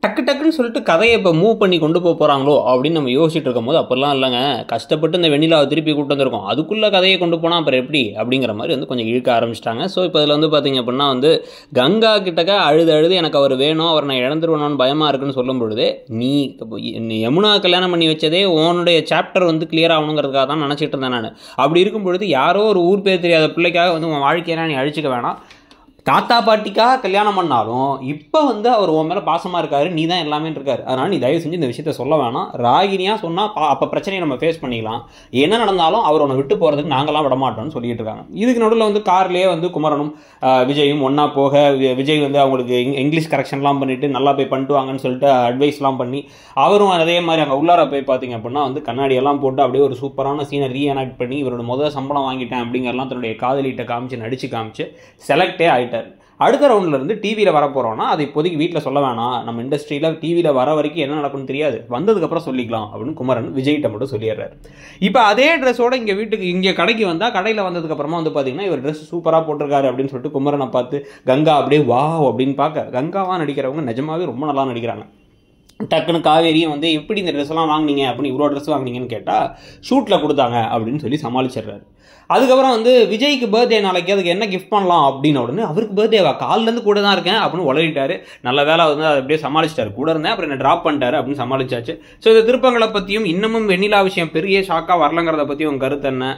டக்கு டக்குன்னு சொல்லிட்டு கதையை இப்போ மூவ் பண்ணி கொண்டு போகிறாங்களோ அப்படின்னு நம்ம யோசிச்சுட்டு இருக்கும்போது அப்போல்லாம் இல்லைங்க, கஷ்டப்பட்டு இந்த வெண்ணிலாவை திருப்பி கூட்டு வந்திருக்கோம், அதுக்குள்ளே கதையை கொண்டு போனால் அப்புறம் எப்படி அப்படிங்கிற மாதிரி வந்து கொஞ்சம் இழுக்க ஆரம்பிச்சிட்டாங்க. ஸோ இப்போ அதில் வந்து பார்த்திங்க அப்படின்னா வந்து கங்கா கிட்டக்க அழுது எனக்கு அவர் வேணும், அவர் நான் இழந்துருவேணும்னு பயமாக இருக்குன்னு சொல்லும் பொழுது, நீ யமுனா கல்யாணம் பண்ணி வச்சதே உன்னுடைய சாப்டர் வந்து கிளியர் ஆகணுங்கிறதுக்காக தான் நினச்சிட்டு இருந்தேன் நான். அப்படி இருக்கும் பொழுது யாரோ ஒரு ஊர் பேர் தெரியாத பிள்ளைக்காக வந்து உன் வாழ்க்கையெல்லாம் நீ அழிச்சிக்க வேணாம். தாத்தா பாட்டிக்காக கல்யாணம் பண்ணாலும் இப்போ வந்து அவர் உன் மேலே பாசமாக இருக்காரு, நீ தான் எல்லாமே இருக்காரு. அதனால் நீ தயவு செஞ்சு இந்த விஷயத்த சொல்ல வேணாம். ராகினியாக சொன்னால் அப்போ பிரச்சனையை நம்ம ஃபேஸ் பண்ணிக்கலாம். என்ன நடந்தாலும் அவர் உன்னை விட்டு போகிறதுக்கு நாங்களாம் விடமாட்டோம்னு சொல்லிட்டு இருக்காங்க. இதுக்கு நடுவில் வந்து கார்லேயே வந்து குமரனும் விஜயும் ஒன்றா போக, விஜய் வந்து அவங்களுக்கு இங்கிலீஷ் கரெக்ஷன்லாம் பண்ணிவிட்டு நல்லா போய் பண்ணிட்டு வாங்கன்னு சொல்லிட்டு அட்வைஸ்லாம் பண்ணி, அவரும் அதே மாதிரி அங்கே உள்ளார போய் பார்த்தீங்க அப்படின்னா வந்து கண்ணாடியெல்லாம் போட்டு அப்படியே ஒரு சூப்பரான சீனை ரீஎனாக்ட் பண்ணி இவரோட முதல் சம்பளம் வாங்கிட்டேன் அப்படிங்கிறலாம் தன்னுடைய காதலிட்ட நடிச்சு காமிச்சு செலக்டே ஆகிட்டார். அடுத்த ரவுண்டில் இருந்து டிவியில் வர போகிறோன்னா அது இப்போதைக்கு வீட்டில் சொல்ல வேணாம், நம்ம இண்டஸ்ட்ரியில் டிவியில் வர வரைக்கும் என்ன நடக்கும்னு தெரியாது, வந்ததுக்கப்புறம் சொல்லிக்கலாம் அப்படின்னு குமரன் விஜய்கிட்ட மட்டும் சொல்லிடுறாரு. இப்போ அதே ட்ரெஸ்ஸோட இங்கே கடைக்கு வந்தால், கடையில் வந்ததுக்கப்புறமா வந்து பார்த்தீங்கன்னா இவர் ட்ரெஸ் சூப்பராக போட்டிருக்காரு அப்படின்னு சொல்லிட்டு குமரனை பார்த்து கங்கா அப்படியே வா அப்படின்னு பார்க்க, கங்காவாக நடிக்கிறவங்க நிஜமாவே ரொம்ப நல்லா நடிக்கிறாங்க. டக்குன்னு காவேரியும் வந்து எப்படி இந்த ட்ரெஸ்லாம் வாங்கினீங்க அப்படின்னு, இவ்வளோ ட்ரெஸ் வாங்கினீங்கன்னு கேட்டால் ஷூட்டில் கொடுத்தாங்க அப்படின்னு சொல்லி சமாளிச்சிடுறாரு. அதுக்கப்புறம் வந்து விஜய்க்கு பர்த்டே நாளைக்கு, அதுக்கு என்ன கிஃப்ட் பண்ணலாம் அப்படின்னு உடனே அவருக்கு பர்த்டேவா, காலிலேருந்து கூட தான் இருக்கேன் அப்படின்னு உளறிட்டாரு. நல்ல வேலை வந்து அதை அப்படியே சமாளிச்சிட்டாரு, கூட இருந்தேன் அப்புறம் என்ன ட்ராப் பண்ணிட்டாரு அப்படின்னு சமாளிச்சாச்சு. ஸோ இந்த திருப்பங்களை பற்றியும் இன்னமும் வெண்ணிலா விஷயம் பெரிய ஷாக்காக வரலங்கிறத பற்றி உங்கள் கருத்து என்ன?